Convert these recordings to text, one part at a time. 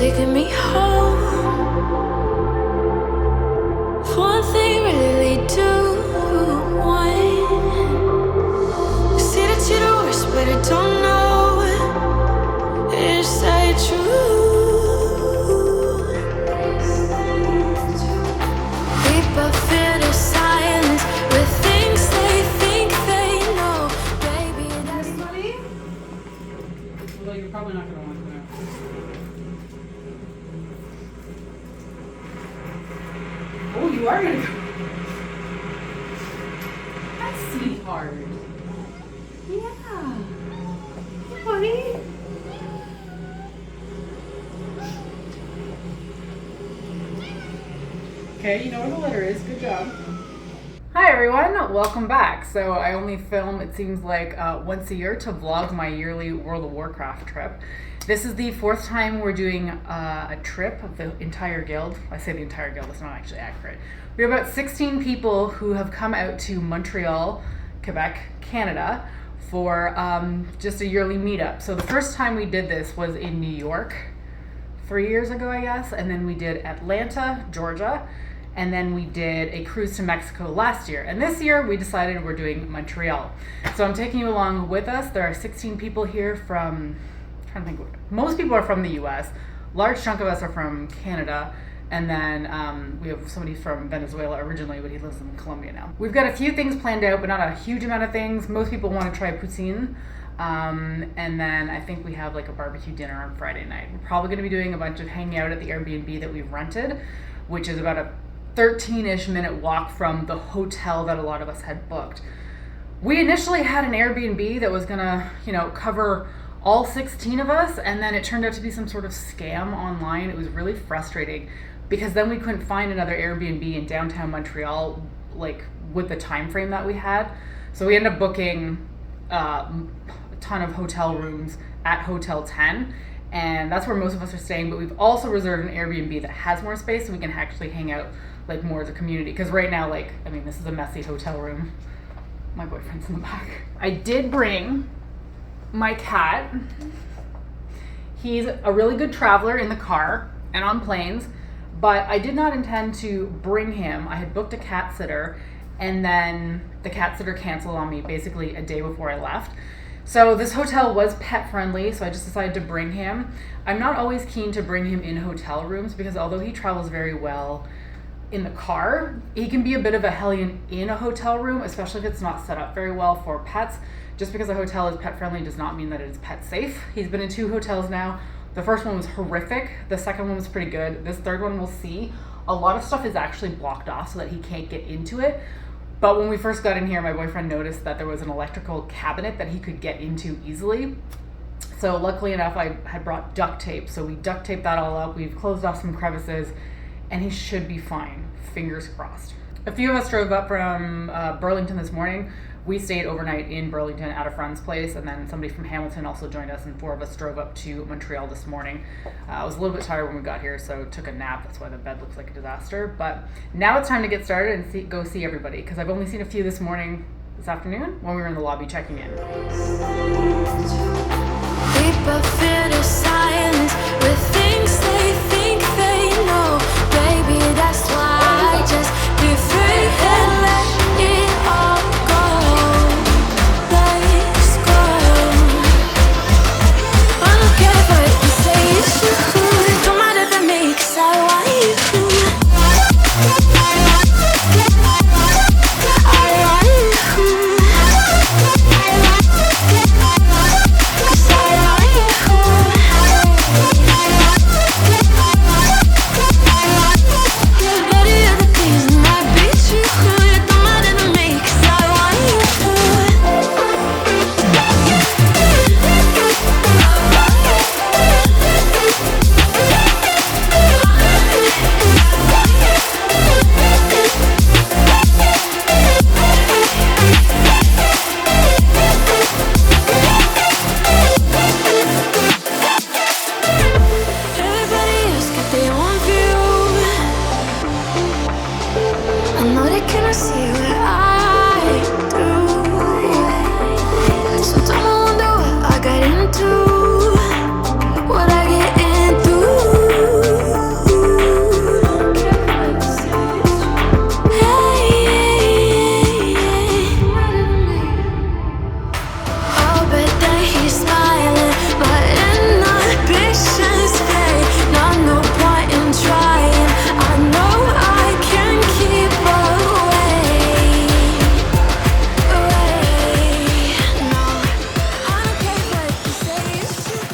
taking me home. One thing really do want. See that you're the worst, but I don't know. Is that true? People fear the silence with things they think they know. Baby, that's funny. Although you're probably not gonna want to know. Oh, you are gonna go. That's sweetheart. Yeah. Hey, buddy. Okay, you know where the litter is. Good job. Hi everyone, welcome back. So I only film, it seems like, once a year to vlog my yearly World of Warcraft trip. This is the fourth time we're doing a trip of the entire guild. I say the entire guild, that's not actually accurate. We have about 16 people who have come out to Montreal, Quebec, Canada for just a yearly meetup. So the first time we did this was in New York 3 years ago, I guess, and then we did Atlanta, Georgia, and then we did a cruise to Mexico last year. And this year we decided we're doing Montreal. So I'm taking you along with us. There are 16 people here from, I'm trying to think, most people are from the US, large chunk of us are from Canada, and then we have somebody from Venezuela originally, but he lives in Colombia now. We've got a few things planned out, but not a huge amount of things. Most people want to try poutine. And then I think we have like a barbecue dinner on Friday night. We're probably going to be doing a bunch of hanging out at the Airbnb that we've rented, which is about a 13-ish minute walk from the hotel that a lot of us had booked. We initially had an Airbnb that was gonna, cover all 16 of us, and then it turned out to be some sort of scam online. It was really frustrating because then we couldn't find another Airbnb in downtown Montreal, like with the time frame that we had. So we ended up booking a ton of hotel rooms at Hotel 10. And that's where most of us are staying, but we've also reserved an Airbnb that has more space so we can actually hang out like more as a community. Because right now, this is a messy hotel room. My boyfriend's in the back. I did bring my cat. He's a really good traveler in the car and on planes, but I did not intend to bring him. I had booked a cat sitter, and then the cat sitter canceled on me basically a day before I left. So this hotel was pet friendly, so I just decided to bring him. I'm not always keen to bring him in hotel rooms because although he travels very well in the car, he can be a bit of a hellion in a hotel room, especially if it's not set up very well for pets. Just because a hotel is pet friendly does not mean that it's pet safe. He's been in 2 hotels now. The first one was horrific. The second one was pretty good. This third one we'll see. A lot of stuff is actually blocked off so that he can't get into it. But when we first got in here, my boyfriend noticed that there was an electrical cabinet that he could get into easily. So luckily enough, I had brought duct tape. So we duct taped that all up. We've closed off some crevices and he should be fine. Fingers crossed. A few of us drove up from Burlington this morning. We stayed overnight in Burlington at a friend's place, and then somebody from Hamilton also joined us, and 4 of us drove up to Montreal this morning. I was a little bit tired when we got here, so took a nap. That's why the bed looks like a disaster. But now it's time to get started and go see everybody, because I've only seen a few this afternoon, when we were in the lobby checking in. people fear the silence with things they think they know. Baby, that's why I just be free and let it all go. Let's go. I don't care what you say, it's true. Don't matter to me, 'cause I want you. I want you.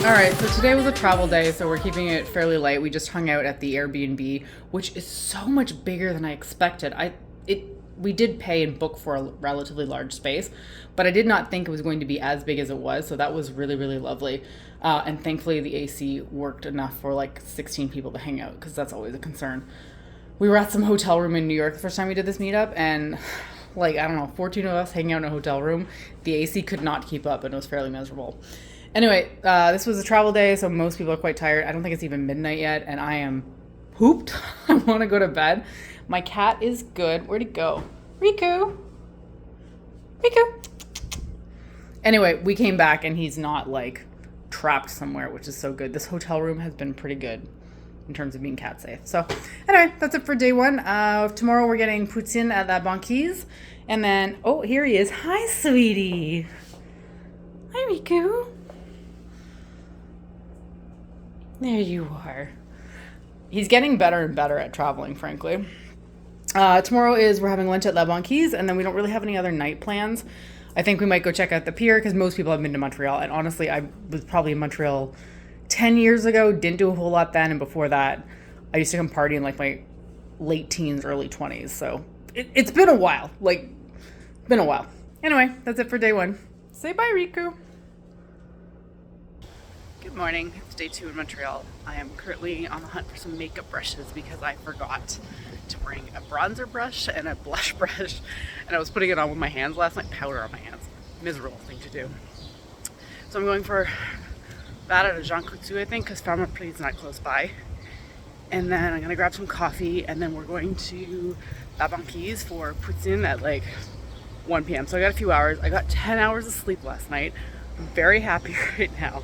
All right, so today was a travel day, so we're keeping it fairly light. We just hung out at the Airbnb, which is so much bigger than I expected. We did pay and book for a relatively large space, but I did not think it was going to be as big as it was. So that was really, really lovely. And thankfully, the AC worked enough for like 16 people to hang out, because that's always a concern. We were at some hotel room in New York the first time we did this meetup, and like, I don't know, 14 of us hanging out in a hotel room. The AC could not keep up, and it was fairly miserable. Anyway, this was a travel day, so most people are quite tired. I don't think it's even midnight yet, and I am pooped. I want to go to bed. My cat is good. Where'd he go? Riku! Riku! Anyway, we came back, and he's not, like, trapped somewhere, which is so good. This hotel room has been pretty good in terms of being cat safe. So, anyway, that's it for day one. Tomorrow we're getting poutine at La Banquise. And then, oh, here he is. Hi, sweetie. Hi, Riku. There you are. He's getting better and better at traveling, frankly. Tomorrow we're having lunch at La Banquise, and then we don't really have any other night plans. I think we might go check out the pier, because most people have been to Montreal. And honestly, I was probably in Montreal 10 years ago, didn't do a whole lot then. And before that, I used to come party in like my late teens, early 20s. So it's been a while. Anyway, that's it for day one. Say bye, Riku. Good morning. It's day 2 in Montreal. I am currently on the hunt for some makeup brushes because I forgot to bring a bronzer brush and a blush brush, and I was putting it on with my hands last night. Powder on my hands. Miserable thing to do. So I'm going for that at a Jean Coutu, I think, because Pharmaprix is not close by. And then I'm going to grab some coffee, and then we're going to La Banquise for poutine at like 1 p.m. So I got a few hours. I got 10 hours of sleep last night. I'm very happy right now.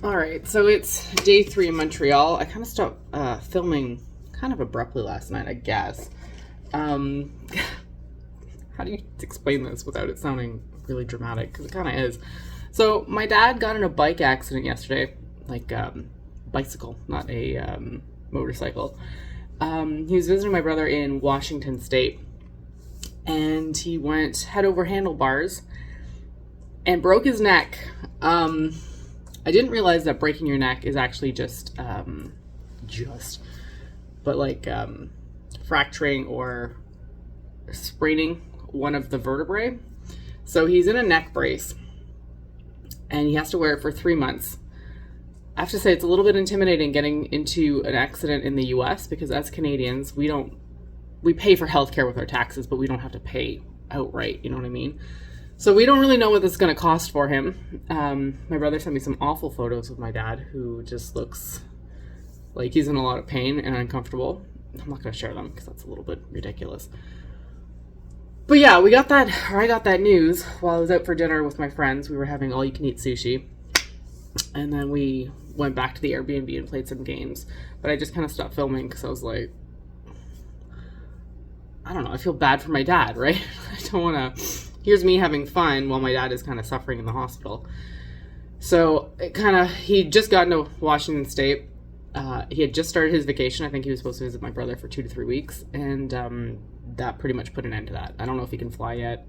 Alright, so it's day 3 in Montreal. I kind of stopped filming kind of abruptly last night, I guess. How do you explain this without it sounding really dramatic? Because it kind of is. So my dad got in a bike accident yesterday. Like, bicycle, not a motorcycle. He was visiting my brother in Washington State. And he went head over handlebars and broke his neck. I didn't realize that breaking your neck is actually but like fracturing or spraining one of the vertebrae. So he's in a neck brace, and he has to wear it for 3 months. I have to say it's a little bit intimidating getting into an accident in the US because as Canadians, we pay for healthcare with our taxes, but we don't have to pay outright, you know what I mean? So we don't really know what this is going to cost for him. My brother sent me some awful photos of my dad who just looks like he's in a lot of pain and uncomfortable. I'm not going to share them because that's a little bit ridiculous. But yeah, I got that news while I was out for dinner with my friends. We were having all-you-can-eat sushi. And then we went back to the Airbnb and played some games. But I just kind of stopped filming because I was like, I don't know, I feel bad for my dad, right? I don't want to... Here's me having fun while my dad is kind of suffering in the hospital. So he just got into Washington State. He had just started his vacation. I think he was supposed to visit my brother for 2 to 3 weeks. And that pretty much put an end to that. I don't know if he can fly yet.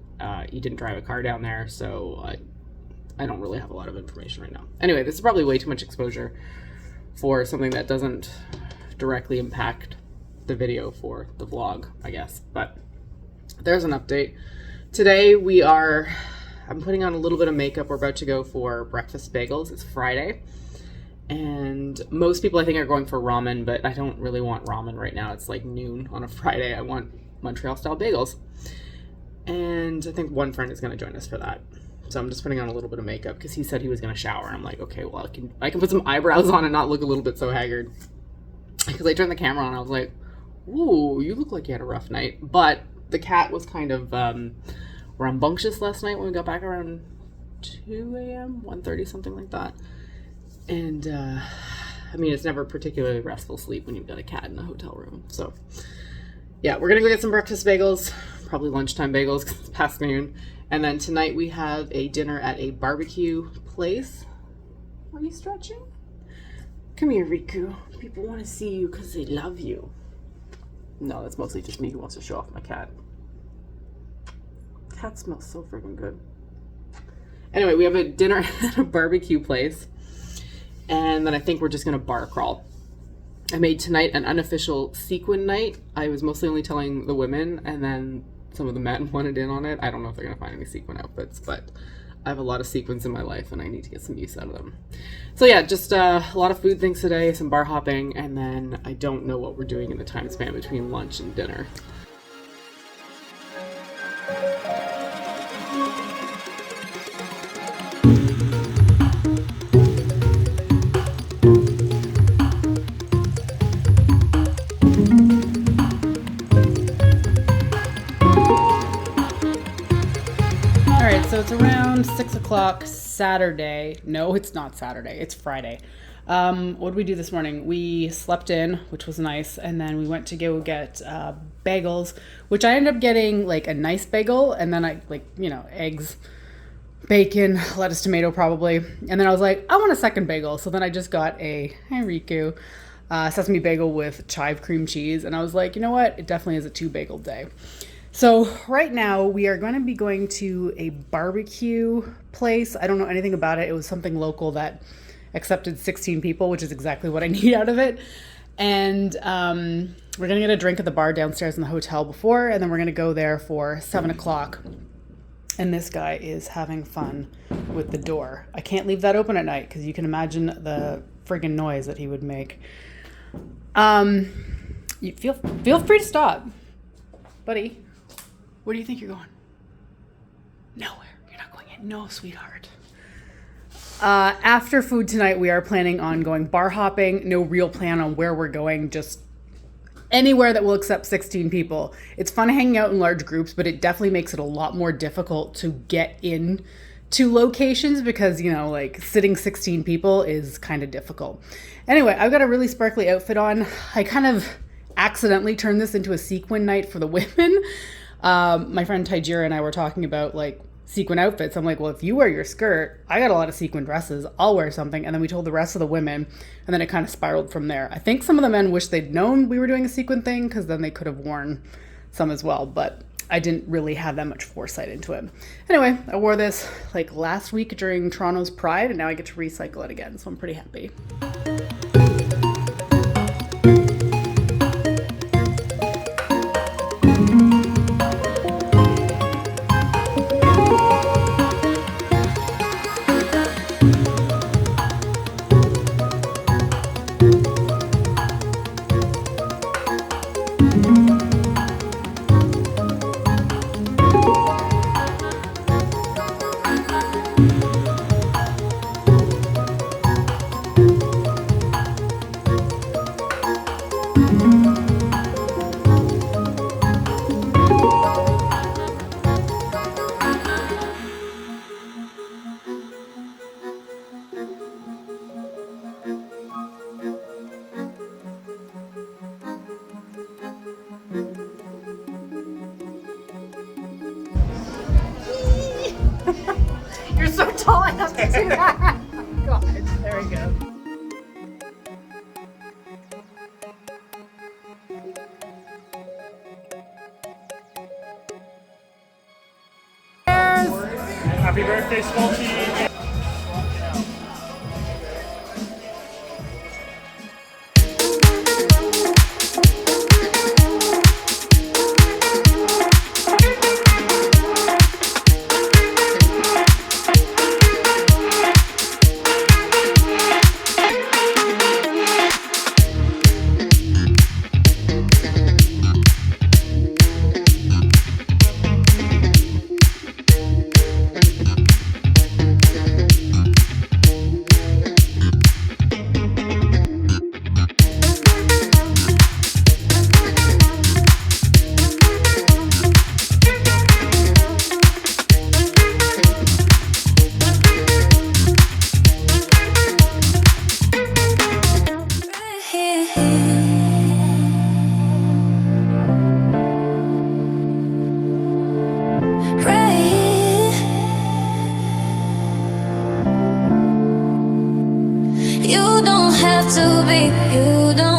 He didn't drive a car down there, so I don't really have a lot of information right now. Anyway, this is probably way too much exposure for something that doesn't directly impact the video for the vlog, I guess. But there's an update. Today I'm putting on a little bit of makeup. We're about to go for breakfast bagels. It's Friday. And most people I think are going for ramen, but I don't really want ramen right now. It's like noon on a Friday. I want Montreal style bagels. And I think one friend is going to join us for that. So I'm just putting on a little bit of makeup because he said he was going to shower. I'm like, okay, well, I can put some eyebrows on and not look a little bit so haggard. Because I turned the camera on and I was like, ooh, you look like you had a rough night. But the cat was kind of rambunctious last night when we got back around 2 a.m., 1:30, something like that. And, I mean, it's never particularly restful sleep when you've got a cat in a hotel room. So, yeah, we're going to go get some breakfast bagels, probably lunchtime bagels because it's past noon. And then tonight we have a dinner at a barbecue place. Are you stretching? Come here, Riku. People want to see you because they love you. No, that's mostly just me who wants to show off my cat. Cat smells so freaking good. Anyway, we have a dinner at a barbecue place. And then I think we're just going to bar crawl. I made tonight an unofficial sequin night. I was mostly only telling the women, and then some of the men wanted in on it. I don't know if they're going to find any sequin outfits, but I have a lot of sequins in my life, and I need to get some use out of them. So yeah, just a lot of food things today, some bar hopping, and then I don't know what we're doing in the time span between lunch and dinner. So it's around 6 o'clock Saturday. No, it's not Saturday. It's Friday. What did we do this morning? We slept in, which was nice. And then we went to go get bagels, which I ended up getting like a nice bagel. And then I eggs, bacon, lettuce, tomato probably. And then I was like, I want a second bagel. So then I just got a Riku sesame bagel with chive cream cheese. And I was like, you know what? It definitely is a 2 bagel day. So right now we are going to be going to a barbecue place. I don't know anything about it. It was something local that accepted 16 people, which is exactly what I need out of it. And we're going to get a drink at the bar downstairs in the hotel before, and then we're going to go there for 7 o'clock. And this guy is having fun with the door. I can't leave that open at night because you can imagine the friggin' noise that he would make. You feel free to stop. Buddy. Where do you think you're going? Nowhere. You're not going in. No, sweetheart. After food tonight, we are planning on going bar hopping. No real plan on where we're going. Just anywhere that will accept 16 people. It's fun hanging out in large groups, but it definitely makes it a lot more difficult to get in to locations because, sitting 16 people is kind of difficult. Anyway, I've got a really sparkly outfit on. I kind of accidentally turned this into a sequin night for the women. My friend Tajira and I were talking about sequin outfits. I'm like, well, if you wear your skirt, I got a lot of sequin dresses. I'll wear something. And then we told the rest of the women, and then it kind of spiraled from there. I think some of the men wish they'd known we were doing a sequin thing because then they could have worn some as well. But I didn't really have that much foresight into it. Anyway, I wore this last week during Toronto's Pride, and now I get to recycle it again. So I'm pretty happy. See that? God, there we go. Happy birthday, Sculpty! You don't have to be, you don't